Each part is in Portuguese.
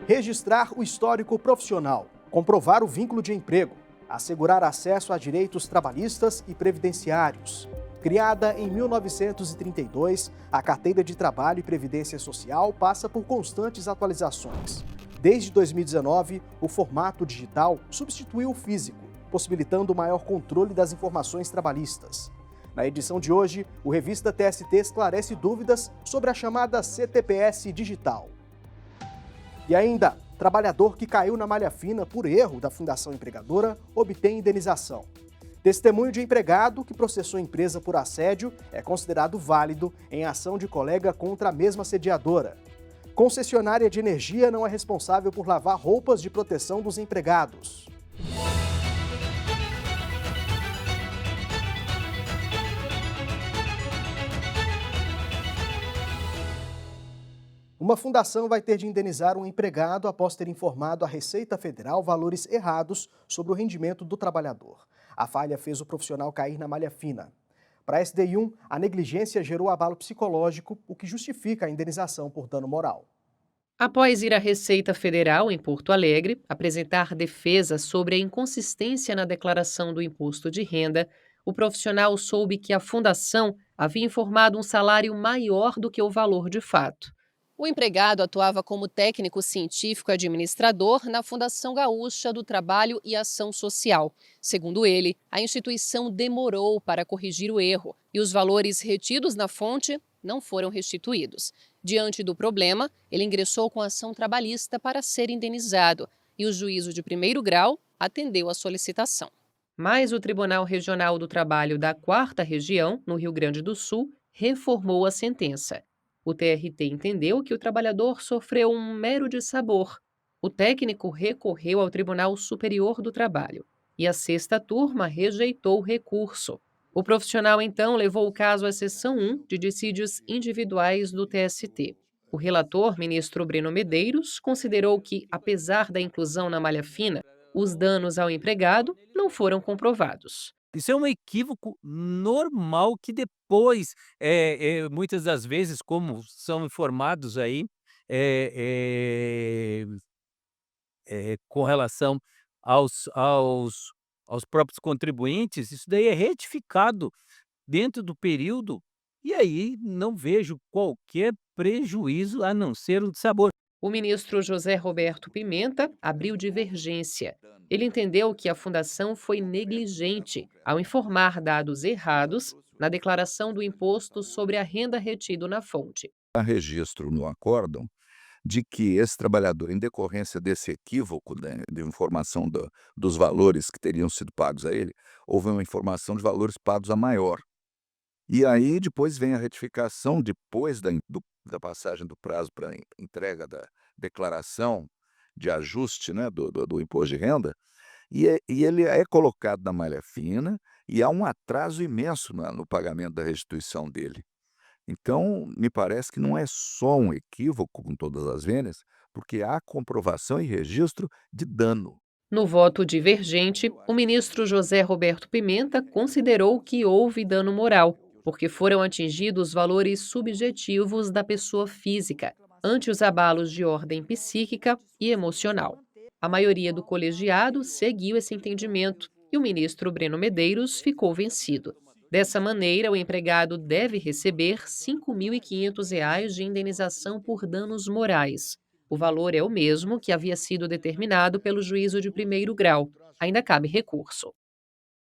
registrar o histórico profissional, comprovar o vínculo de emprego, assegurar acesso a direitos trabalhistas e previdenciários. Criada em 1932, a Carteira de Trabalho e Previdência Social passa por constantes atualizações. Desde 2019, o formato digital substituiu o físico, possibilitando maior controle das informações trabalhistas. Na edição de hoje, o Revista TST esclarece dúvidas sobre a chamada CTPS digital. E ainda, trabalhador que caiu na malha fina por erro da Fundação Empregadora obtém indenização. Testemunho de empregado que processou empresa por assédio é considerado válido em ação de colega contra a mesma assediadora. Concessionária de energia não é responsável por lavar roupas de proteção dos empregados. Uma fundação vai ter de indenizar um empregado após ter informado à Receita Federal valores errados sobre o rendimento do trabalhador. A falha fez o profissional cair na malha fina. Para a SDI1, a negligência gerou abalo psicológico, o que justifica a indenização por dano moral. Após ir à Receita Federal, em Porto Alegre, apresentar defesa sobre a inconsistência na declaração do imposto de renda, o profissional soube que a fundação havia informado um salário maior do que o valor de fato. O empregado atuava como técnico científico administrador na Fundação Gaúcha do Trabalho e Ação Social. Segundo ele, a instituição demorou para corrigir o erro e os valores retidos na fonte não foram restituídos. Diante do problema, ele ingressou com ação trabalhista para ser indenizado e o juízo de primeiro grau atendeu a solicitação. Mas o Tribunal Regional do Trabalho da 4ª Região, no Rio Grande do Sul, reformou a sentença. O TRT entendeu que o trabalhador sofreu um mero dissabor. O técnico recorreu ao Tribunal Superior do Trabalho e a 6ª turma rejeitou o recurso. O profissional, então, levou o caso à seção 1 de dissídios individuais do TST. O relator, ministro Breno Medeiros, considerou que, apesar da inclusão na malha fina, os danos ao empregado não foram comprovados. Isso é um equívoco normal que depois, muitas das vezes, como são informados aí, com relação aos próprios contribuintes, isso daí é retificado dentro do período e aí não vejo qualquer prejuízo a não ser o de sabor. O ministro José Roberto Pimenta abriu divergência. Ele entendeu que a fundação foi negligente ao informar dados errados na declaração do imposto sobre a renda retido na fonte. Há registro no acórdão de que esse trabalhador, em decorrência desse equívoco, né, de informação dos valores que teriam sido pagos a ele, houve uma informação de valores pagos a maior. E aí depois vem a retificação, depois da passagem do prazo para entrega da declaração de ajuste, né, do imposto de renda, e ele é colocado na malha fina e há um atraso imenso no pagamento da restituição dele. Então, me parece que não é só um equívoco com todas as vênias, porque há comprovação e registro de dano. No voto divergente, o ministro José Roberto Pimenta considerou que houve dano moral, porque foram atingidos valores subjetivos da pessoa física, ante os abalos de ordem psíquica e emocional. A maioria do colegiado seguiu esse entendimento e o ministro Breno Medeiros ficou vencido. Dessa maneira, o empregado deve receber R$ 5.500 de indenização por danos morais. O valor é o mesmo que havia sido determinado pelo juízo de primeiro grau. Ainda cabe recurso.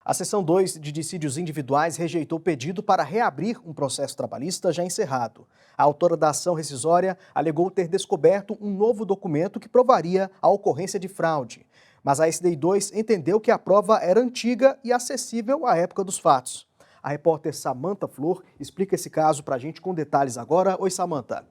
A seção 2 de dissídios individuais rejeitou o pedido para reabrir um processo trabalhista já encerrado. A autora da ação rescisória alegou ter descoberto um novo documento que provaria a ocorrência de fraude. Mas a SDI2 entendeu que a prova era antiga e acessível à época dos fatos. A repórter Samantha Flor explica esse caso para a gente com detalhes agora. Oi, Samantha.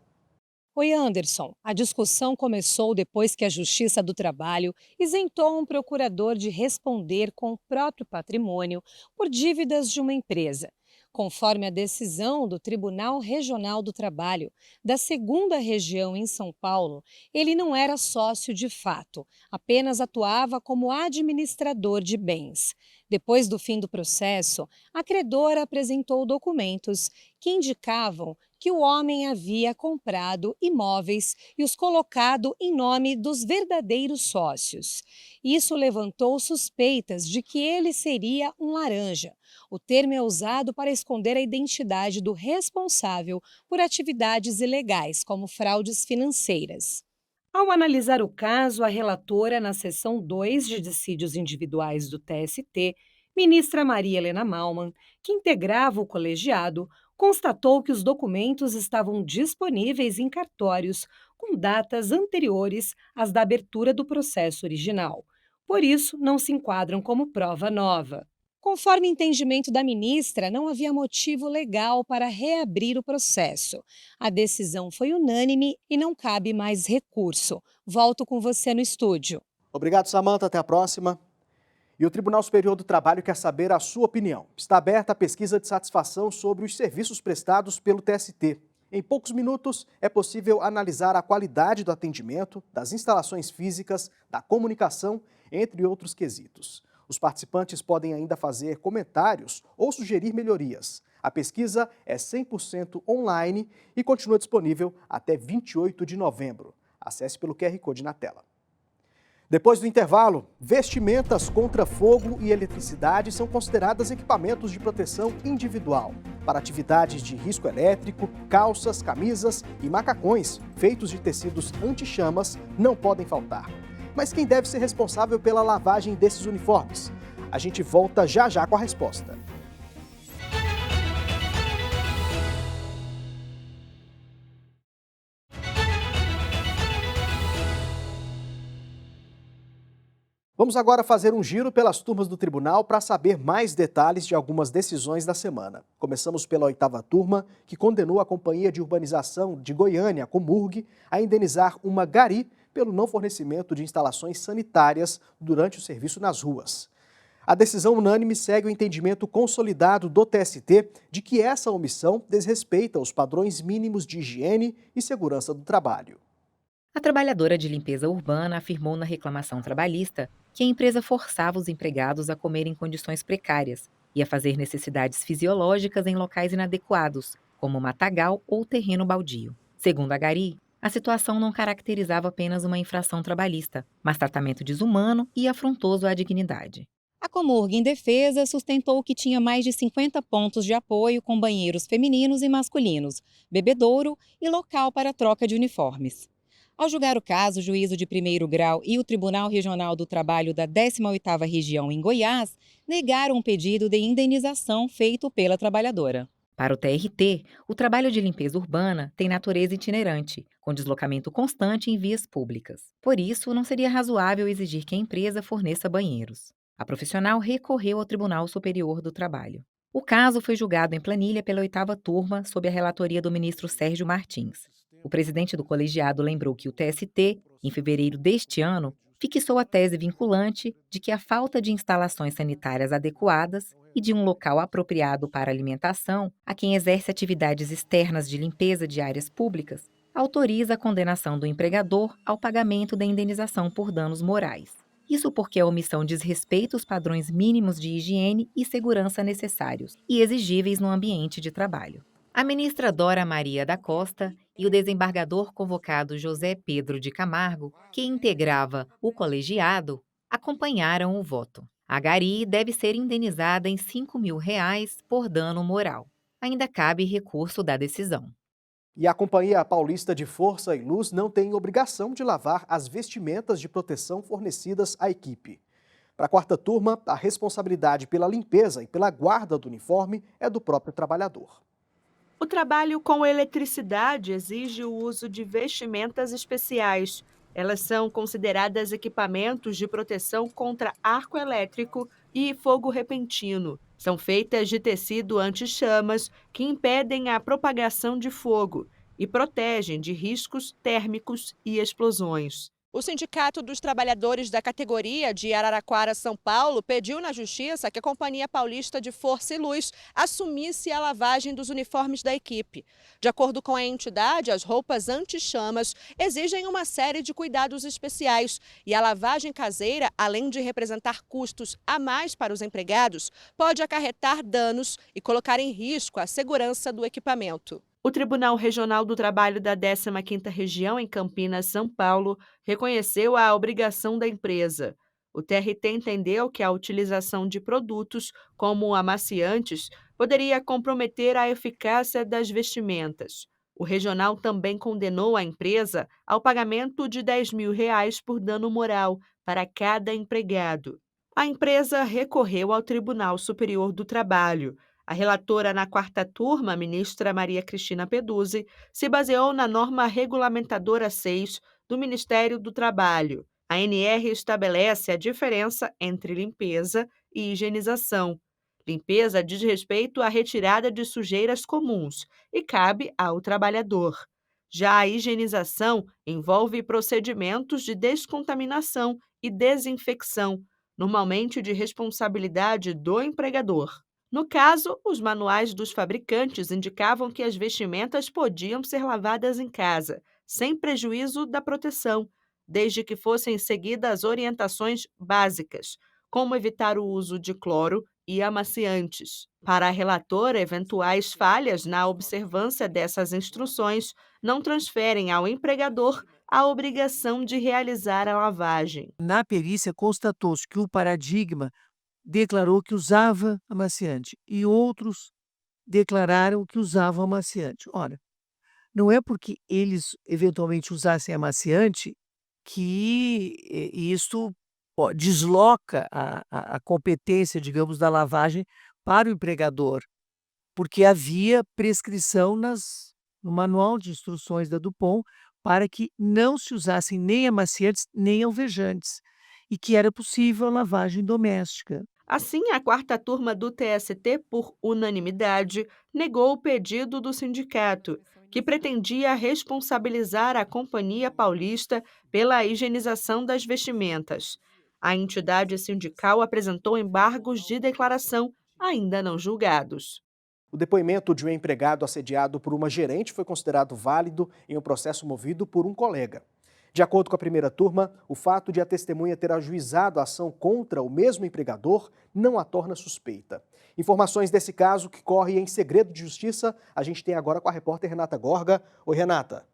Oi, Anderson. A discussão começou depois que a Justiça do Trabalho isentou um procurador de responder com o próprio patrimônio por dívidas de uma empresa. Conforme a decisão do Tribunal Regional do Trabalho da 2ª Região em São Paulo, ele não era sócio de fato, apenas atuava como administrador de bens. Depois do fim do processo, a credora apresentou documentos que indicavam que o homem havia comprado imóveis e os colocado em nome dos verdadeiros sócios. Isso levantou suspeitas de que ele seria um laranja. O termo é usado para esconder a identidade do responsável por atividades ilegais, como fraudes financeiras. Ao analisar o caso, a relatora, na seção 2 de dissídios individuais do TST, ministra Maria Helena Malman, que integrava o colegiado, constatou que os documentos estavam disponíveis em cartórios com datas anteriores às da abertura do processo original. Por isso, não se enquadram como prova nova. Conforme entendimento da ministra, não havia motivo legal para reabrir o processo. A decisão foi unânime e não cabe mais recurso. Volto com você no estúdio. Obrigado, Samanta. Até a próxima. E o Tribunal Superior do Trabalho quer saber a sua opinião. Está aberta a pesquisa de satisfação sobre os serviços prestados pelo TST. Em poucos minutos, é possível analisar a qualidade do atendimento, das instalações físicas, da comunicação, entre outros quesitos. Os participantes podem ainda fazer comentários ou sugerir melhorias. A pesquisa é 100% online e continua disponível até 28 de novembro. Acesse pelo QR Code na tela. Depois do intervalo, vestimentas contra fogo e eletricidade são consideradas equipamentos de proteção individual. Para atividades de risco elétrico, calças, camisas e macacões feitos de tecidos anti-chamas não podem faltar. Mas quem deve ser responsável pela lavagem desses uniformes? A gente volta já já com a resposta. Vamos agora fazer um giro pelas turmas do tribunal para saber mais detalhes de algumas decisões da semana. Começamos pela 8ª turma, que condenou a Companhia de Urbanização de Goiânia, a Comurg, a indenizar uma gari pelo não fornecimento de instalações sanitárias durante o serviço nas ruas. A decisão unânime segue o entendimento consolidado do TST de que essa omissão desrespeita os padrões mínimos de higiene e segurança do trabalho. A trabalhadora de limpeza urbana afirmou na reclamação trabalhista que a empresa forçava os empregados a comer em condições precárias e a fazer necessidades fisiológicas em locais inadequados, como matagal ou terreno baldio. Segundo a gari, a situação não caracterizava apenas uma infração trabalhista, mas tratamento desumano e afrontoso à dignidade. A Comurg, em defesa, sustentou que tinha mais de 50 pontos de apoio com banheiros femininos e masculinos, bebedouro e local para troca de uniformes. Ao julgar o caso, o Juízo de Primeiro Grau e o Tribunal Regional do Trabalho da 18ª Região em Goiás negaram um pedido de indenização feito pela trabalhadora. Para o TRT, o trabalho de limpeza urbana tem natureza itinerante, com deslocamento constante em vias públicas. Por isso, não seria razoável exigir que a empresa forneça banheiros. A profissional recorreu ao Tribunal Superior do Trabalho. O caso foi julgado em planilha pela 8ª turma, sob a relatoria do ministro Sérgio Martins. O presidente do colegiado lembrou que o TST, em fevereiro deste ano, fixou a tese vinculante de que a falta de instalações sanitárias adequadas e de um local apropriado para alimentação a quem exerce atividades externas de limpeza de áreas públicas autoriza a condenação do empregador ao pagamento da indenização por danos morais. Isso porque a omissão desrespeita os padrões mínimos de higiene e segurança necessários e exigíveis no ambiente de trabalho. A ministra Dora Maria da Costa e o desembargador convocado José Pedro de Camargo, que integrava o colegiado, acompanharam o voto. A gari deve ser indenizada em R$ 5.000 por dano moral. Ainda cabe recurso da decisão. E a Companhia Paulista de Força e Luz não tem obrigação de lavar as vestimentas de proteção fornecidas à equipe. Para a 4ª turma, a responsabilidade pela limpeza e pela guarda do uniforme é do próprio trabalhador. O trabalho com eletricidade exige o uso de vestimentas especiais. Elas são consideradas equipamentos de proteção contra arco elétrico e fogo repentino. São feitas de tecido anti-chamas que impedem a propagação de fogo e protegem de riscos térmicos e explosões. O Sindicato dos Trabalhadores da categoria de Araraquara, São Paulo, pediu na Justiça que a Companhia Paulista de Força e Luz assumisse a lavagem dos uniformes da equipe. De acordo com a entidade, as roupas anti-chamas exigem uma série de cuidados especiais e a lavagem caseira, além de representar custos a mais para os empregados, pode acarretar danos e colocar em risco a segurança do equipamento. O Tribunal Regional do Trabalho da 15ª Região, em Campinas, São Paulo, reconheceu a obrigação da empresa. O TRT entendeu que a utilização de produtos, como amaciantes, poderia comprometer a eficácia das vestimentas. O regional também condenou a empresa ao pagamento de R$ 10.000 por dano moral para cada empregado. A empresa recorreu ao Tribunal Superior do Trabalho. A relatora na quarta turma, a ministra Maria Cristina Peduzzi, se baseou na norma regulamentadora 6 do Ministério do Trabalho. A NR estabelece a diferença entre limpeza e higienização. Limpeza diz respeito à retirada de sujeiras comuns e cabe ao trabalhador. Já a higienização envolve procedimentos de descontaminação e desinfecção, normalmente de responsabilidade do empregador. No caso, os manuais dos fabricantes indicavam que as vestimentas podiam ser lavadas em casa, sem prejuízo da proteção, desde que fossem seguidas orientações básicas, como evitar o uso de cloro e amaciantes. Para a relatora, eventuais falhas na observância dessas instruções não transferem ao empregador a obrigação de realizar a lavagem. Na perícia, constatou-se que o Paradigma declarou que usava amaciante e outros declararam que usavam amaciante. Ora, não é porque eles eventualmente usassem amaciante que isso desloca a competência, digamos, da lavagem para o empregador, porque havia prescrição no manual de instruções da Dupont para que não se usassem nem amaciantes nem alvejantes e que era possível a lavagem doméstica. Assim, a quarta turma do TST, por unanimidade, negou o pedido do sindicato, que pretendia responsabilizar a Companhia Paulista pela higienização das vestimentas. A entidade sindical apresentou embargos de declaração ainda não julgados. O depoimento de um empregado assediado por uma gerente foi considerado válido em um processo movido por um colega. De acordo com a primeira turma, o fato de a testemunha ter ajuizado a ação contra o mesmo empregador não a torna suspeita. Informações desse caso, que corre em segredo de justiça, a gente tem agora com a repórter Renata Gorga. Oi, Renata.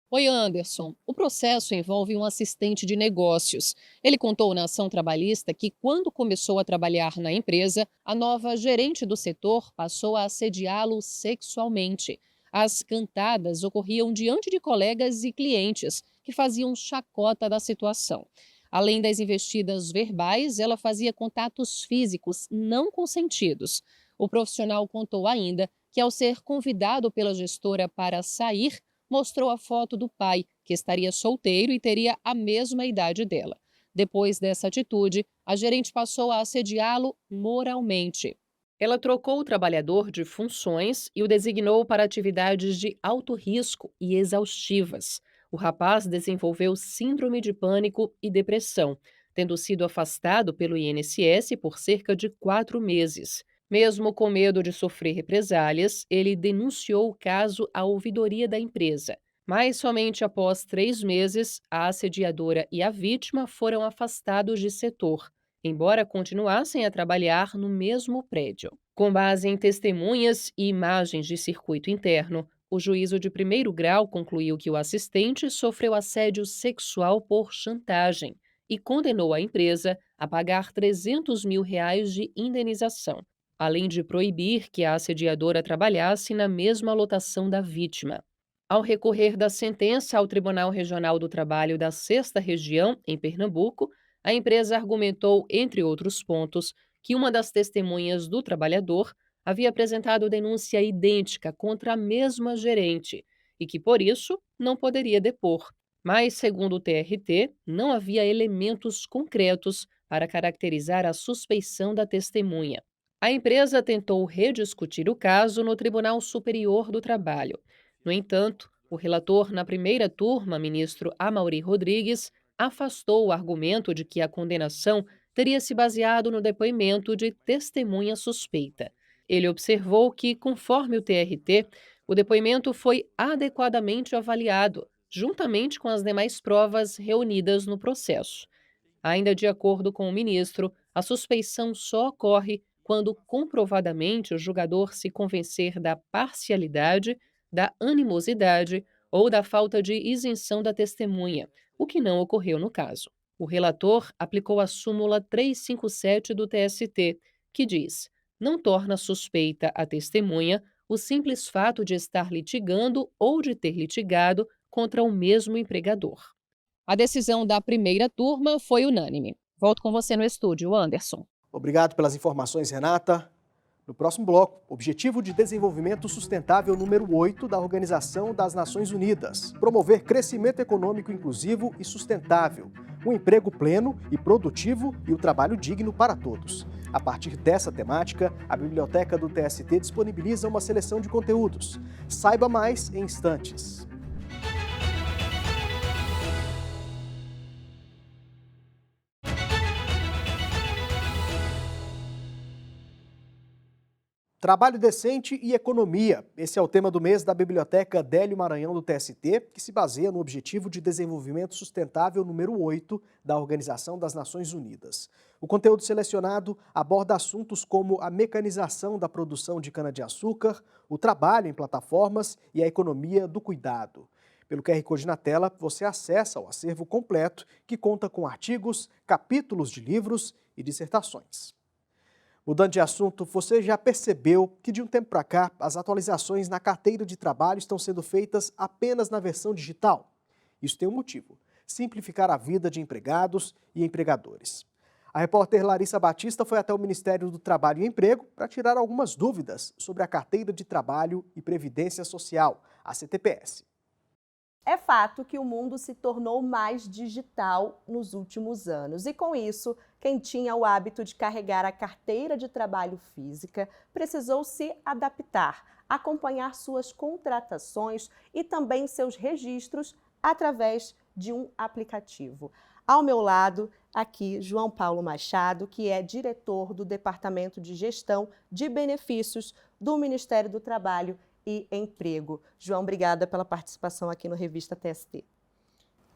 Oi, Anderson. O processo envolve um assistente de negócios. Ele contou na ação trabalhista que, quando começou a trabalhar na empresa, a nova gerente do setor passou a assediá-lo sexualmente. As cantadas ocorriam diante de colegas e clientes, que faziam chacota da situação. Além das investidas verbais, ela fazia contatos físicos não consentidos. O profissional contou ainda que, ao ser convidado pela gestora para sair, mostrou a foto do pai, que estaria solteiro e teria a mesma idade dela. Depois dessa atitude, a gerente passou a assediá-lo moralmente. Ela trocou o trabalhador de funções e o designou para atividades de alto risco e exaustivas. O rapaz desenvolveu síndrome de pânico e depressão, tendo sido afastado pelo INSS por cerca de 4 meses. Mesmo com medo de sofrer represálias, ele denunciou o caso à ouvidoria da empresa. Mas somente após 3 meses, a assediadora e a vítima foram afastados de setor, embora continuassem a trabalhar no mesmo prédio. Com base em testemunhas e imagens de circuito interno, o juízo de primeiro grau concluiu que o assistente sofreu assédio sexual por chantagem e condenou a empresa a pagar R$ 300 mil de indenização, além de proibir que a assediadora trabalhasse na mesma lotação da vítima. Ao recorrer da sentença ao Tribunal Regional do Trabalho da 6ª Região, em Pernambuco, a empresa argumentou, entre outros pontos, que uma das testemunhas do trabalhador havia apresentado denúncia idêntica contra a mesma gerente e que, por isso, não poderia depor. Mas, segundo o TRT, não havia elementos concretos para caracterizar a suspeição da testemunha. A empresa tentou rediscutir o caso no Tribunal Superior do Trabalho. No entanto, o relator na primeira turma, ministro Amaury Rodrigues, afastou o argumento de que a condenação teria se baseado no depoimento de testemunha suspeita. Ele observou que, conforme o TRT, o depoimento foi adequadamente avaliado, juntamente com as demais provas reunidas no processo. Ainda de acordo com o ministro, a suspeição só ocorre quando comprovadamente o julgador se convencer da parcialidade, da animosidade ou da falta de isenção da testemunha, o que não ocorreu no caso. O relator aplicou a súmula 357 do TST, que diz: não torna suspeita a testemunha o simples fato de estar litigando ou de ter litigado contra o mesmo empregador. A decisão da primeira turma foi unânime. Volto com você no estúdio, Anderson. Obrigado pelas informações, Renata. No próximo bloco, Objetivo de Desenvolvimento Sustentável número 8 da Organização das Nações Unidas. Promover crescimento econômico inclusivo e sustentável, um emprego pleno e produtivo e o trabalho digno para todos. A partir dessa temática, a Biblioteca do TST disponibiliza uma seleção de conteúdos. Saiba mais em instantes. Trabalho decente e economia. Esse é o tema do mês da Biblioteca Délio Maranhão do TST, que se baseia no Objetivo de Desenvolvimento Sustentável número 8 da Organização das Nações Unidas. O conteúdo selecionado aborda assuntos como a mecanização da produção de cana-de-açúcar, o trabalho em plataformas e a economia do cuidado. Pelo QR Code na tela, você acessa o acervo completo, que conta com artigos, capítulos de livros e dissertações. Mudando de assunto, você já percebeu que de um tempo para cá, as atualizações na carteira de trabalho estão sendo feitas apenas na versão digital? Isso tem um motivo: simplificar a vida de empregados e empregadores. A repórter Larissa Batista foi até o Ministério do Trabalho e Emprego para tirar algumas dúvidas sobre a carteira de trabalho e previdência social, a CTPS. É fato que o mundo se tornou mais digital nos últimos anos e, com isso, quem tinha o hábito de carregar a carteira de trabalho física precisou se adaptar, acompanhar suas contratações e também seus registros através de um aplicativo. Ao meu lado, aqui, João Paulo Machado, que é diretor do Departamento de Gestão de Benefícios do Ministério do Trabalho e Emprego. João, obrigada pela participação aqui no Revista TST.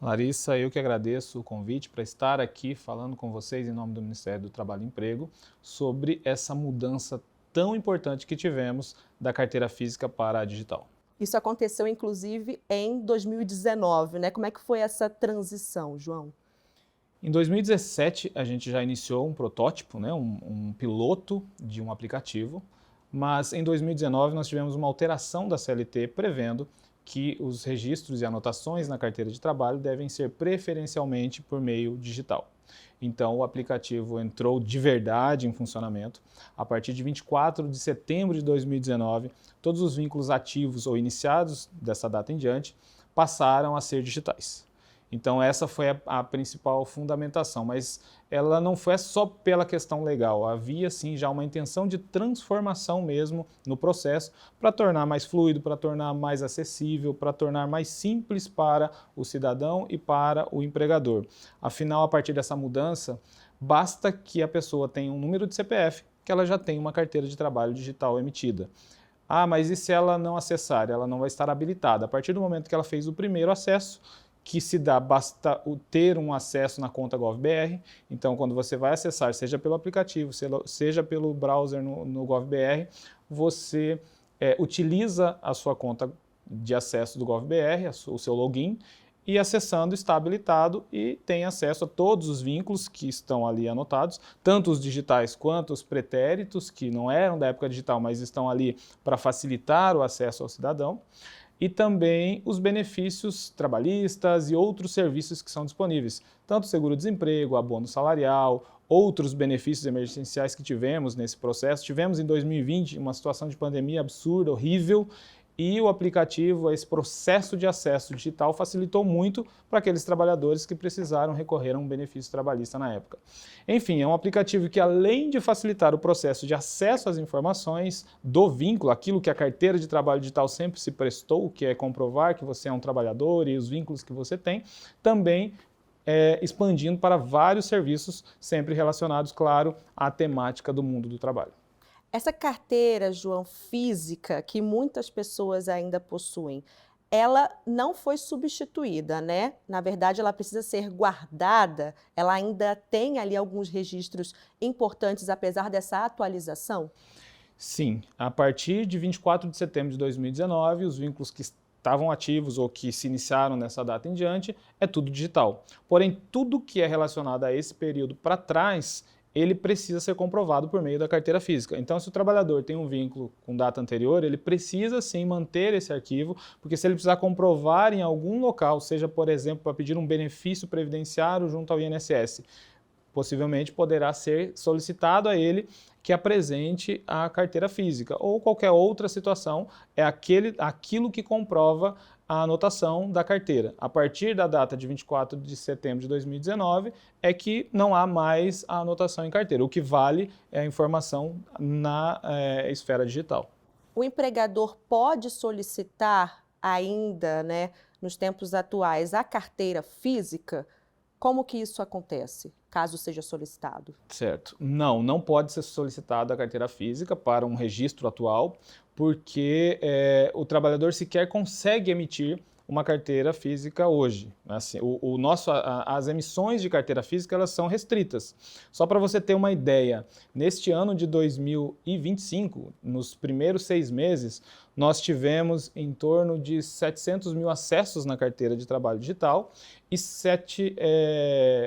Larissa, eu que agradeço o convite para estar aqui falando com vocês em nome do Ministério do Trabalho e Emprego sobre essa mudança tão importante que tivemos da carteira física para a digital. Isso aconteceu, inclusive, em 2019, né? Como é que foi essa transição, João? Em 2017, a gente já iniciou um protótipo, né? um piloto de um aplicativo, mas em 2019 nós tivemos uma alteração da CLT prevendo que os registros e anotações na carteira de trabalho devem ser preferencialmente por meio digital. Então o aplicativo entrou de verdade em funcionamento. A partir de 24 de setembro de 2019, todos os vínculos ativos ou iniciados dessa data em diante passaram a ser digitais. Então essa foi a principal fundamentação, mas ela não foi só pela questão legal, havia sim já uma intenção de transformação mesmo no processo para tornar mais fluido, para tornar mais acessível, para tornar mais simples para o cidadão e para o empregador. Afinal, a partir dessa mudança, basta que a pessoa tenha um número de CPF, que ela já tem uma carteira de trabalho digital emitida. Ah, mas e se ela não acessar? Ela não vai estar habilitada. A partir do momento que ela fez o primeiro acesso, que se dá, basta ter um acesso na conta GovBR. Então, quando você vai acessar, seja pelo aplicativo, seja pelo browser no GovBR, você utiliza a sua conta de acesso do GovBR, o seu login, e acessando está habilitado e tem acesso a todos os vínculos que estão ali anotados, tanto os digitais quanto os pretéritos, que não eram da época digital, mas estão ali para facilitar o acesso ao cidadão. E também os benefícios trabalhistas e outros serviços que são disponíveis, tanto seguro-desemprego, abono salarial, outros benefícios emergenciais que tivemos nesse processo. Tivemos em 2020 uma situação de pandemia absurda, horrível, e o aplicativo, esse processo de acesso digital facilitou muito para aqueles trabalhadores que precisaram recorrer a um benefício trabalhista na época. Enfim, é um aplicativo que, além de facilitar o processo de acesso às informações do vínculo, aquilo que a carteira de trabalho digital sempre se prestou, que é comprovar que você é um trabalhador e os vínculos que você tem, também expandindo para vários serviços, sempre relacionados, claro, à temática do mundo do trabalho. Essa carteira, João, física, que muitas pessoas ainda possuem, ela não foi substituída, né? Na verdade, ela precisa ser guardada, ela ainda tem ali alguns registros importantes, apesar dessa atualização? Sim, a partir de 24 de setembro de 2019, os vínculos que estavam ativos ou que se iniciaram nessa data em diante, é tudo digital. Porém, tudo que é relacionado a esse período para trás, ele precisa ser comprovado por meio da carteira física. Então, se o trabalhador tem um vínculo com data anterior, ele precisa sim manter esse arquivo, porque se ele precisar comprovar em algum local, seja, por exemplo, para pedir um benefício previdenciário junto ao INSS, possivelmente poderá ser solicitado a ele que apresente a carteira física, ou qualquer outra situação, é aquilo que comprova a anotação da carteira. A partir da data de 24 de setembro de 2019 é que não há mais a anotação em carteira. O que vale é a informação na esfera digital. O empregador pode solicitar ainda, né, nos tempos atuais, a carteira física? Como que isso acontece, caso seja solicitado? Certo. Não pode ser solicitada a carteira física para um registro atual, porque o trabalhador sequer consegue emitir uma carteira física hoje. Assim, as emissões de carteira física elas são restritas. Só para você ter uma ideia, neste ano de 2025, nos primeiros 6 meses, nós tivemos em torno de 700 mil acessos na carteira de trabalho digital e 7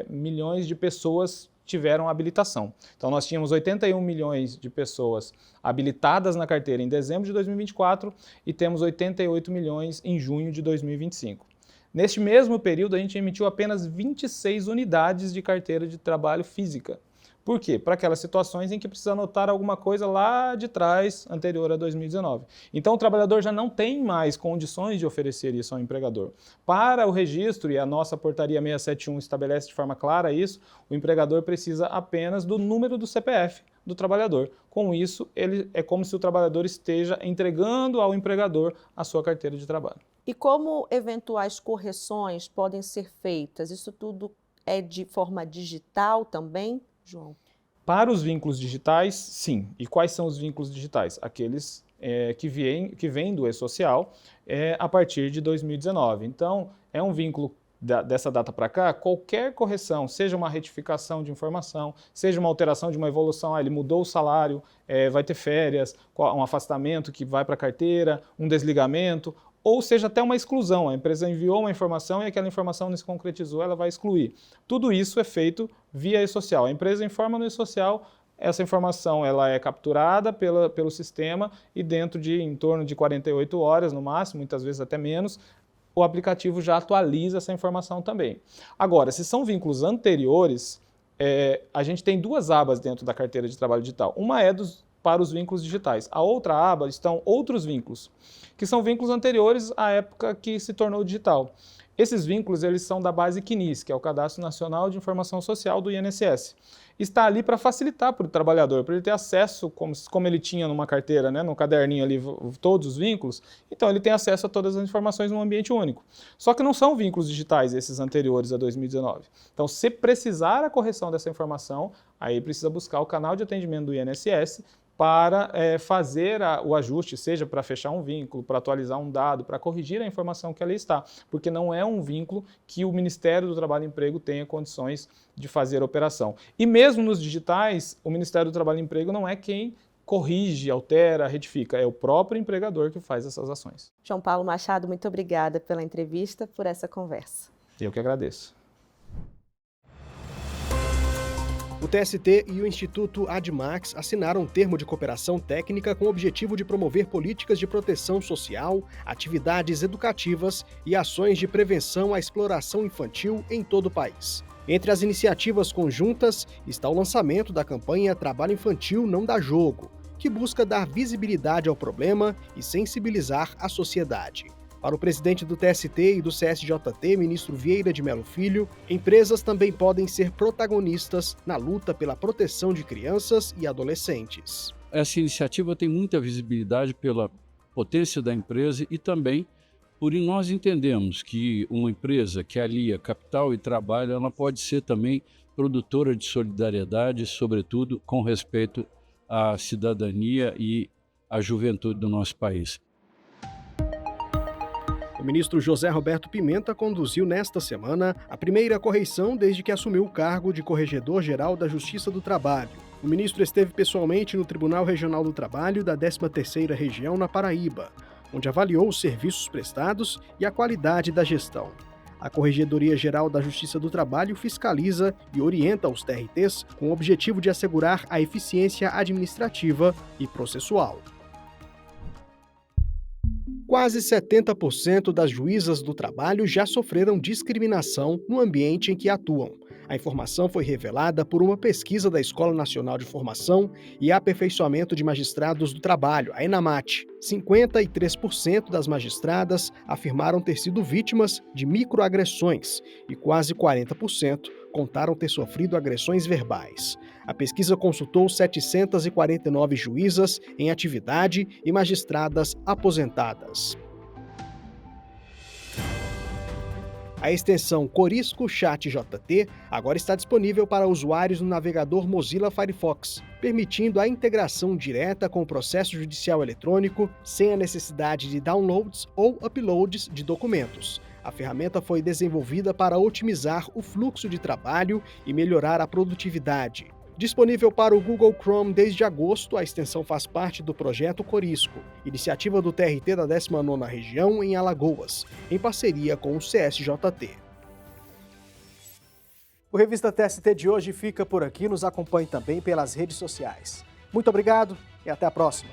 milhões de pessoas tiveram habilitação. Então, nós tínhamos 81 milhões de pessoas habilitadas na carteira em dezembro de 2024 e temos 88 milhões em junho de 2025. Neste mesmo período, a gente emitiu apenas 26 unidades de carteira de trabalho física. Por quê? Para aquelas situações em que precisa anotar alguma coisa lá de trás, anterior a 2019. Então, o trabalhador já não tem mais condições de oferecer isso ao empregador. Para o registro, e a nossa portaria 671 estabelece de forma clara isso, o empregador precisa apenas do número do CPF do trabalhador. Com isso, é como se o trabalhador esteja entregando ao empregador a sua carteira de trabalho. E como eventuais correções podem ser feitas? Isso tudo é de forma digital também, João? Para os vínculos digitais, sim. E quais são os vínculos digitais? Aqueles que vêm do e-social a partir de 2019. Então, é um vínculo dessa data para cá, qualquer correção, seja uma retificação de informação, seja uma alteração de uma evolução, ele mudou o salário, vai ter férias, um afastamento que vai para a carteira, um desligamento, ou seja, até uma exclusão. A empresa enviou uma informação e aquela informação não se concretizou, ela vai excluir. Tudo isso é feito via e-social. A empresa informa no e-social, essa informação ela é capturada pelo sistema e dentro de em torno de 48 horas no máximo, muitas vezes até menos, o aplicativo já atualiza essa informação também. Agora, se são vínculos anteriores, a gente tem 2 abas dentro da carteira de trabalho digital. Uma é para os vínculos digitais. A outra aba estão outros vínculos, que são vínculos anteriores à época que se tornou digital. Esses vínculos eles são da base CNIS, que é o Cadastro Nacional de Informação Social do INSS. Está ali para facilitar para o trabalhador, para ele ter acesso, como ele tinha numa carteira, né, no caderninho ali, todos os vínculos, então ele tem acesso a todas as informações num ambiente único. Só que não são vínculos digitais esses anteriores a 2019. Então, se precisar a correção dessa informação, aí precisa buscar o canal de atendimento do INSS, para fazer o ajuste, seja para fechar um vínculo, para atualizar um dado, para corrigir a informação que ali está, porque não é um vínculo que o Ministério do Trabalho e Emprego tenha condições de fazer a operação. E mesmo nos digitais, o Ministério do Trabalho e Emprego não é quem corrige, altera, retifica, é o próprio empregador que faz essas ações. João Paulo Machado, muito obrigada pela entrevista, por essa conversa. Eu que agradeço. O TST e o Instituto Admax assinaram um termo de cooperação técnica com o objetivo de promover políticas de proteção social, atividades educativas e ações de prevenção à exploração infantil em todo o país. Entre as iniciativas conjuntas está o lançamento da campanha Trabalho Infantil Não Dá Jogo, que busca dar visibilidade ao problema e sensibilizar a sociedade. Para o presidente do TST e do CSJT, ministro Vieira de Mello Filho, empresas também podem ser protagonistas na luta pela proteção de crianças e adolescentes. Essa iniciativa tem muita visibilidade pela potência da empresa e também por nós entendemos que uma empresa que alia capital e trabalho, ela pode ser também produtora de solidariedade, sobretudo com respeito à cidadania e à juventude do nosso país. O ministro José Roberto Pimenta conduziu nesta semana a primeira correição desde que assumiu o cargo de Corregedor-Geral da Justiça do Trabalho. O ministro esteve pessoalmente no Tribunal Regional do Trabalho da 13ª Região na Paraíba, onde avaliou os serviços prestados e a qualidade da gestão. A Corregedoria-Geral da Justiça do Trabalho fiscaliza e orienta os TRTs com o objetivo de assegurar a eficiência administrativa e processual. Quase 70% das juízas do trabalho já sofreram discriminação no ambiente em que atuam. A informação foi revelada por uma pesquisa da Escola Nacional de Formação e Aperfeiçoamento de Magistrados do Trabalho, a ENAMAT. 53% das magistradas afirmaram ter sido vítimas de microagressões e quase 40% contaram ter sofrido agressões verbais. A pesquisa consultou 749 juízas em atividade e magistradas aposentadas. A extensão Corisco Chat JT agora está disponível para usuários no navegador Mozilla Firefox, permitindo a integração direta com o processo judicial eletrônico sem a necessidade de downloads ou uploads de documentos. A ferramenta foi desenvolvida para otimizar o fluxo de trabalho e melhorar a produtividade. Disponível para o Google Chrome desde agosto, a extensão faz parte do projeto Corisco, iniciativa do TRT da 19ª Região em Alagoas, em parceria com o CSJT. O Revista TST de hoje fica por aqui. Nos acompanhe também pelas redes sociais. Muito obrigado e até a próxima.